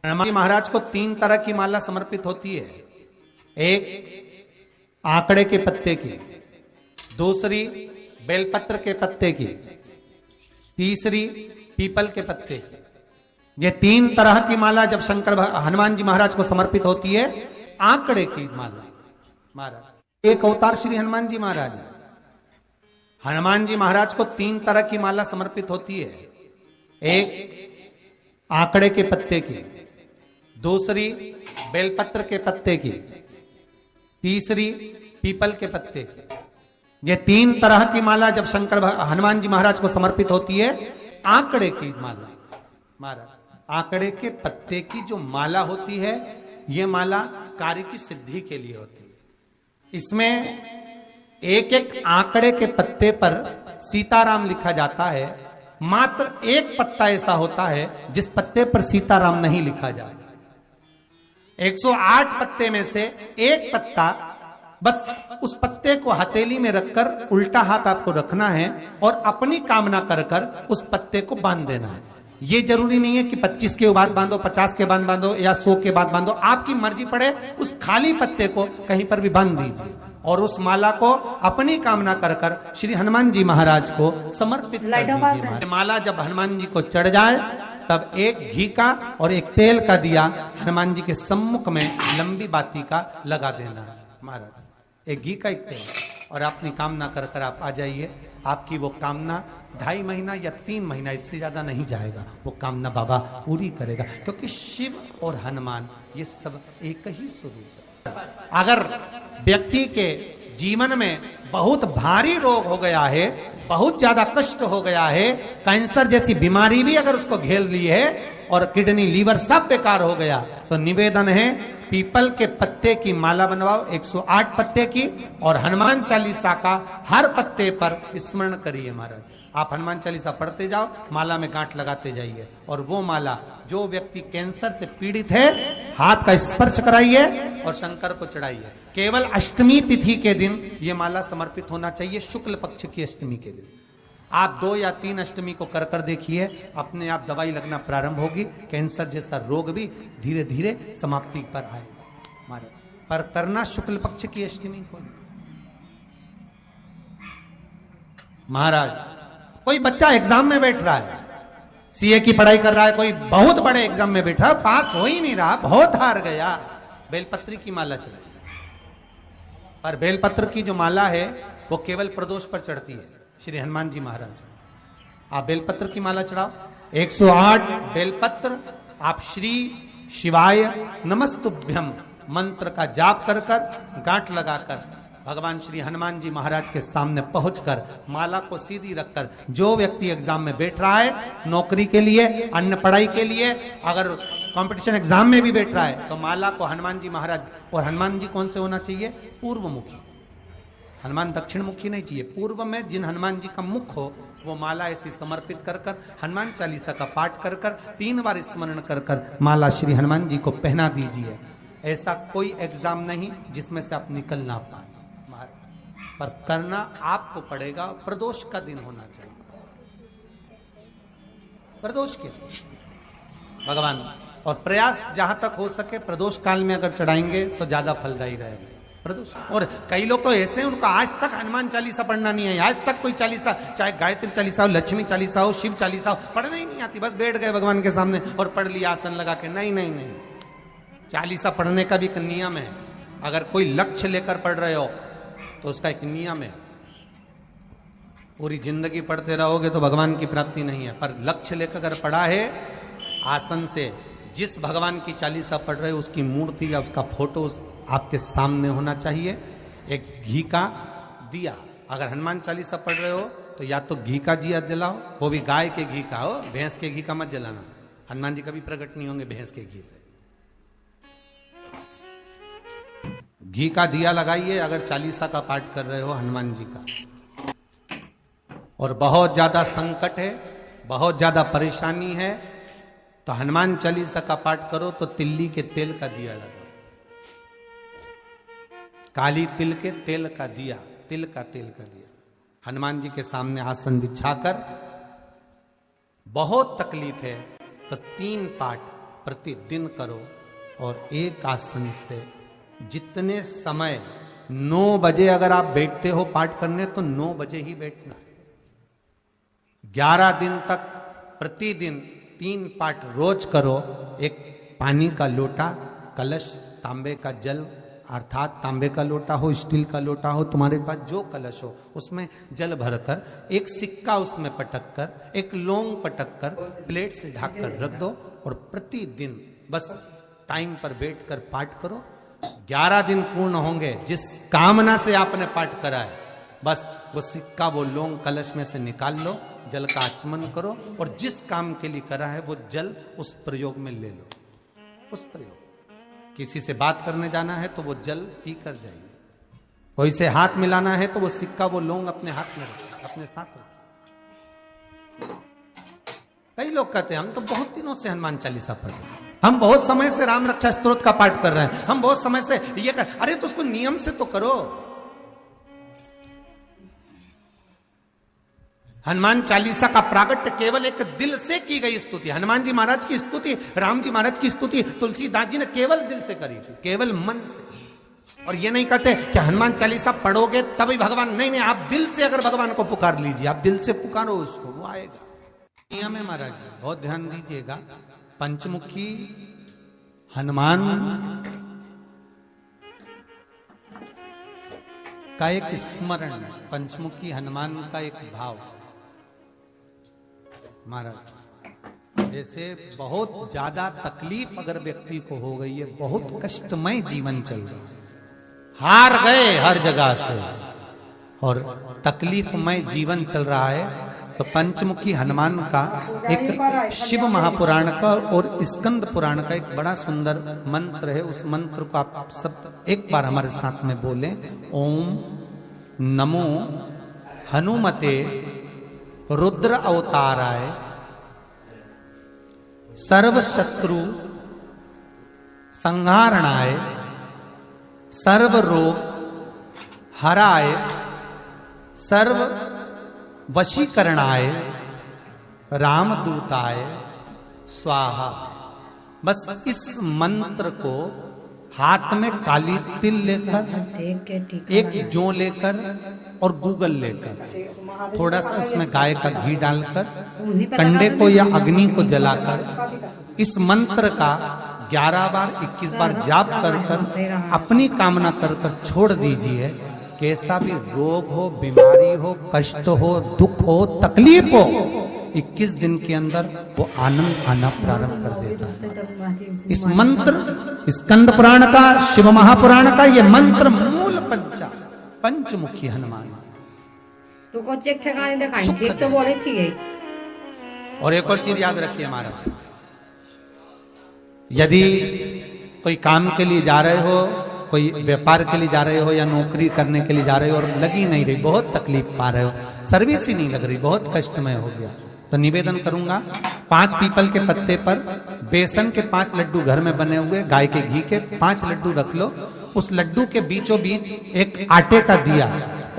हनुमान जी महाराज को 3 तरह की माला समर्पित होती है। एक आंकड़े के पत्ते की, दूसरी बेलपत्र के पत्ते की, तीसरी पीपल के पत्ते की। ये 3 तरह की माला जब हनुमान जी महाराज को समर्पित होती है, आंकड़े की माला महाराज एक अवतार श्री हनुमान जी महाराज है। हनुमान जी महाराज को 3 तरह की माला समर्पित होती है। एक आंकड़े के पत्ते की, दूसरी बेलपत्र के पत्ते की, तीसरी पीपल के पत्ते की। ये 3 तरह की माला जब हनुमान जी महाराज को समर्पित होती है, आंकड़े की माला महाराज, आंकड़े के पत्ते की जो माला होती है, ये माला कार्य की सिद्धि के लिए होती है। इसमें एक एक आंकड़े के पत्ते पर सीताराम लिखा जाता है। मात्र एक पत्ता ऐसा होता है जिस पत्ते पर सीताराम नहीं लिखा जाता। 108 पत्ते में से एक पत्ता, बस उस पत्ते को हथेली में रखकर उल्टा हाथ आपको रखना है और अपनी कामना कर कर उस पत्ते को बांध देना है। ये जरूरी नहीं है कि 25 के बाद बांधो, 50 के बाद बांधो या 100 के बाद बांधो, आपकी मर्जी पड़े। उस खाली पत्ते को कहीं पर भी बांध दीजिए और उस माला को अपनी कामना कर कर श्री हनुमान जी महाराज को समर्पित कर दीजिए। माला जब हनुमान जी को चढ़ जाए, तब एक घी का और एक तेल का दिया हनुमान जी के सम्मुख में लंबी बाती का लगा देना है महाराज। एक घी का, एक तेल, और अपनी कामना कर कर आप आ जाइए। आपकी वो कामना 2.5 महीना या 3 महीना, इससे ज्यादा नहीं जाएगा, वो कामना बाबा पूरी करेगा। क्योंकि शिव और हनुमान ये सब एक ही स्वरूप है। अगर व्यक्ति के जीवन में बहुत भारी रोग हो गया है, बहुत ज्यादा कष्ट हो गया है, कैंसर जैसी बीमारी भी अगर उसको घेर ली है और किडनी लीवर सब बेकार हो गया, तो निवेदन है पीपल के पत्ते की माला बनवाओ, 108 पत्ते की, और हनुमान चालीसा का हर पत्ते पर स्मरण करिए महाराज। आप हनुमान चालीसा पढ़ते जाओ, माला में गांठ लगाते जाइए, और वो माला जो व्यक्ति कैंसर से पीड़ित है, हाथ का स्पर्श कराइए और शंकर को चढ़ाइए। केवल अष्टमी तिथि के दिन ये माला समर्पित होना चाहिए, शुक्ल पक्ष की अष्टमी के दिन। आप 2 या 3 अष्टमी को कर कर देखिए, अपने आप दवाई लगना प्रारंभ होगी। कैंसर जैसा रोग भी धीरे धीरे समाप्ति पर आएगा। पर करना शुक्ल पक्ष की अष्टमी को। महाराज, कोई बच्चा एग्जाम में बैठ रहा है, सीए की पढ़ाई कर रहा है, कोई बहुत बड़े एग्जाम में बैठा, पास हो ही नहीं रहा, बहुत हार गया, बेलपत्री की माला चढ़ाई। पर बेलपत्र की जो माला है वो केवल प्रदोष पर चढ़ती है श्री हनुमान जी महाराज। आप बेलपत्र की माला चढ़ाओ, 108 बेलपत्र आप श्री शिवाय नमस्तुभ्यम मंत्र का जाप कर कर गांठ लगाकर भगवान श्री हनुमान जी महाराज के सामने पहुंचकर माला को सीधी रखकर, जो व्यक्ति एग्जाम में बैठ रहा है, नौकरी के लिए, अन्य पढ़ाई के लिए, अगर कंपटीशन एग्जाम में भी बैठ रहा है, तो माला को हनुमान जी महाराज, और हनुमान जी कौन से होना चाहिए? पूर्वमुखी। हनुमान दक्षिण मुखी नहीं चाहिए, पूर्व में जिन हनुमान जी का मुख हो वो माला ऐसी समर्पित कर कर हनुमान चालीसा का पाठ कर कर 3 बार स्मरण कर कर माला श्री हनुमान जी को पहना दीजिए। ऐसा कोई एग्जाम नहीं जिसमें से आप निकल ना पाए, पर करना आपको पड़ेगा। प्रदोष का दिन होना चाहिए, प्रदोष के भगवान, और प्रयास जहां तक हो सके प्रदोष काल में अगर चढ़ाएंगे तो ज्यादा फलदायी रहेगा प्रदोष। और कई लोग तो ऐसे हैं, उनको आज तक हनुमान चालीसा पढ़ना नहीं है, आज तक कोई चालीसा, चाहे गायत्री चालीसा हो, लक्ष्मी चालीसा हो, शिव चालीसा हो, पढ़ना ही नहीं आती, बस बैठ गए भगवान के सामने और पढ़ लिया आसन लगा के। नहीं नहीं नहीं, चालीसा पढ़ने का भी एक नियम है। अगर कोई लक्ष्य लेकर पढ़ रहे हो तो उसका एक नियम है। पूरी जिंदगी पढ़ते रहोगे तो भगवान की प्राप्ति नहीं है, पर लक्ष्य लेकर अगर पढ़ा है, आसन से जिस भगवान की चालीसा पढ़ रहे हो उसकी मूर्ति या उसका फोटो आपके सामने होना चाहिए। एक घी का दिया, अगर हनुमान चालीसा पढ़ रहे हो तो या तो घी का दिया जलाओ, वो भी गाय के घी का हो, भैंस के घी का मत जलाना। हनुमान जी कभी प्रकट नहीं होंगे भैंस के घी से। घी का दिया लगाइए अगर चालीसा का पाठ कर रहे हो हनुमान जी का। और बहुत ज्यादा संकट है, बहुत ज्यादा परेशानी है, तो हनुमान चालीसा का पाठ करो तो तिल्ली के तेल का दिया लगाओ, काली तिल के तेल का दिया, तिल का तेल का दिया हनुमान जी के सामने आसन बिछाकर। बहुत तकलीफ है तो 3 पाठ प्रतिदिन करो। और एक आसन से जितने समय 9 बजे अगर आप बैठते हो पाठ करने तो 9 बजे ही बैठना है। 11 दिन तक प्रतिदिन 3 पाठ रोज करो। एक पानी का लोटा, कलश, तांबे का जल अर्थात तांबे का लोटा हो, स्टील का लोटा हो, तुम्हारे पास जो कलश हो उसमें जल भरकर, एक सिक्का उसमें पटक कर, एक लौंग पटक कर प्लेट से ढक कर रख दो और प्रतिदिन बस टाइम पर बैठकर पाठ करो। 11 दिन पूर्ण होंगे, जिस कामना से आपने पाठ करा है बस वो सिक्का, वो लौंग कलश में से निकाल लो, जल का आचमन करो और जिस काम के लिए करा है वो जल उस प्रयोग में ले लो। उस प्रयोग, किसी से बात करने जाना है तो वो जल पी कर जाइए, कोई से हाथ मिलाना है तो वो सिक्का, वो लौंग अपने हाथ में रखिए, अपने साथ रखिए। कई लोग कहते हैं हम तो बहुत दिनों से हनुमान चालीसा पढ़ रहे हैं, हम बहुत समय से राम रक्षा स्तोत्र का पाठ कर रहे हैं, हम बहुत समय से ये कर, अरे तो उसको नियम से तो करो। हनुमान चालीसा का प्रागट्य केवल एक दिल से की गई स्तुति। हनुमान जी महाराज की स्तुति, राम जी महाराज की स्तुति तुलसीदास जी ने केवल दिल से करी थी, केवल मन से। और ये नहीं कहते कि हनुमान चालीसा पढ़ोगे तभी भगवान, नहीं नहीं, आप दिल से अगर भगवान को पुकार लीजिए, आप दिल से पुकारो उसको, वो आएगा। नियम है महाराज, बहुत ध्यान दीजिएगा। पंचमुखी हनुमान का एक स्मरण, पंचमुखी हनुमान का एक भाव। महाराज जैसे बहुत ज्यादा तकलीफ अगर व्यक्ति को हो गई है, बहुत कष्टमय जीवन चल रहा है, हार गए हर जगह से और तकलीफमय जीवन चल रहा है, तो पंचमुखी हनुमान का एक शिव महापुराण का और स्कंद पुराण का एक बड़ा सुंदर मंत्र है। उस मंत्र को आप सब एक बार हमारे साथ में बोलें। ओम नमो हनुमते रुद्र अवताराय सर्व शत्रु संहारणाय सर्व रोग हराय सर्व वशीकरणाय रामदूताय स्वाहा। बस इस मंत्र को हाथ में काली तिल लेकर, एक जौ लेकर और गूगल लेकर, थोड़ा सा उसमें गाय का घी डालकर, कंडे को या अग्नि को जलाकर इस मंत्र का 11 बार 21 बार जाप कर कर अपनी कामना कर कर छोड़ दीजिए। कैसा भी रोग हो, बीमारी हो, कष्ट हो, दुख हो, तकलीफ हो, 21 दिन के अंदर वो आनंद आना प्रारंभ कर देता है। इस मंत्र, स्कंद पुराण का, शिव महापुराण का ये मंत्र मूल पंचमुखी हनुमान तो को चेक ठिकाने दिखाई देख तो बोले थी। और एक और चीज याद रखिए महाराज, यदि कोई काम के लिए जा रहे हो, कोई व्यापार के लिए जा रहे हो या नौकरी करने के लिए जा रहे हो और लगी नहीं रही, बहुत तकलीफ पा रहे हो, सर्विस ही नहीं लग रही, बहुत कष्टमय हो गया, तो निवेदन करूंगा 5 पीपल के पत्ते पर बेसन के 5 लड्डू घर में बने हुए, गाय के घी के 5 लड्डू रख लो। उस लड्डू के बीचों बीच एक आटे का दिया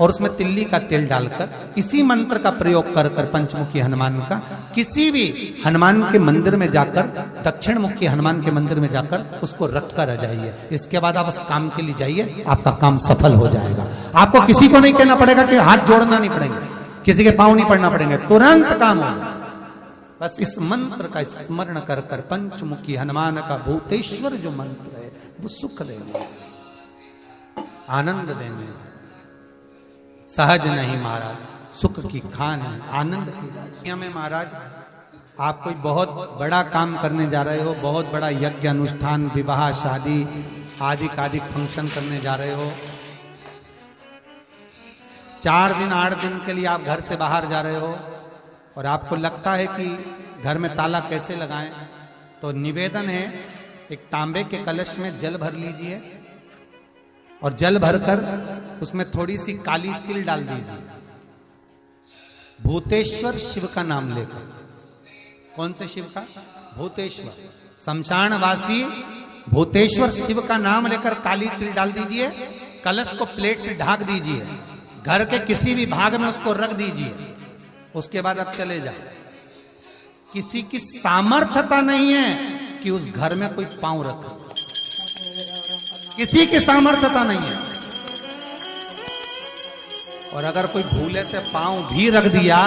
और उसमें तिल्ली का तेल डालकर इसी मंत्र का प्रयोग कर कर पंचमुखी हनुमान का किसी भी हनुमान के मंदिर में जाकर, दक्षिण मुखी हनुमान के मंदिर में जाकर उसको रख कर आ जाइए। इसके बाद आप उस काम के लिए जाइए, आपका काम सफल हो जाएगा। आपको किसी को नहीं कहना पड़ेगा कि हाथ जोड़ना नहीं पड़ेंगे, किसी के पांव नहीं पड़ना पड़ेंगे, तुरंत काम होगा। बस इस मंत्र का स्मरण कर कर पंचमुखी हनुमान का भूतेश्वर जो मंत्र है वो सुख देंगे, आनंद देंगे। सहज नहीं महाराज, सुख की खान है, आनंद की दुनिया में। महाराज आप कोई बहुत बड़ा काम करने जा रहे हो, बहुत बड़ा यज्ञ अनुष्ठान, विवाह, शादी आदि आदि फंक्शन करने जा रहे हो, 4 दिन 8 दिन के लिए आप घर से बाहर जा रहे हो और आपको लगता है कि घर में ताला कैसे लगाएं, तो निवेदन है एक तांबे के कलश में जल भर लीजिए और जल भरकर उसमें थोड़ी सी काली तिल डाल दीजिए, भूतेश्वर शिव का नाम लेकर। कौन से शिव का? भूतेश्वर, शमशानवासी भूतेश्वर शिव का नाम लेकर काली तिल डाल दीजिए, कलश को प्लेट से ढक दीजिए, घर के किसी भी भाग में उसको रख दीजिए। उसके बाद आप चले जाए। किसी की सामर्थ्यता नहीं है कि उस घर में कोई पांव रखे, किसी की सामर्थ्यता नहीं है। और अगर कोई भूले से पांव भी रख दिया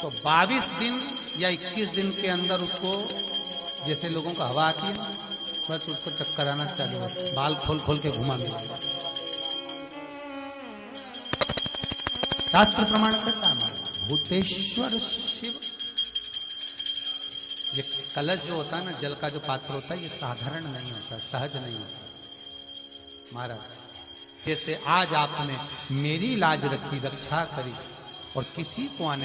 तो 22 दिन या 21 दिन के अंदर उसको, जैसे लोगों को हवा आती है बस उसको चक्कर आना चालू होता है, बाल खोल खोल के घुमा मिला। शास्त्र प्रमाण करता है हमारा भूतेश्वर शिव। ये कलश जो होता है ना, जल का जो पात्र होता है, ये साधारण नहीं होता, सहज नहीं होता महाराज। जैसे आज आपने मेरी लाज रखी, रक्षा करी और किसी को आने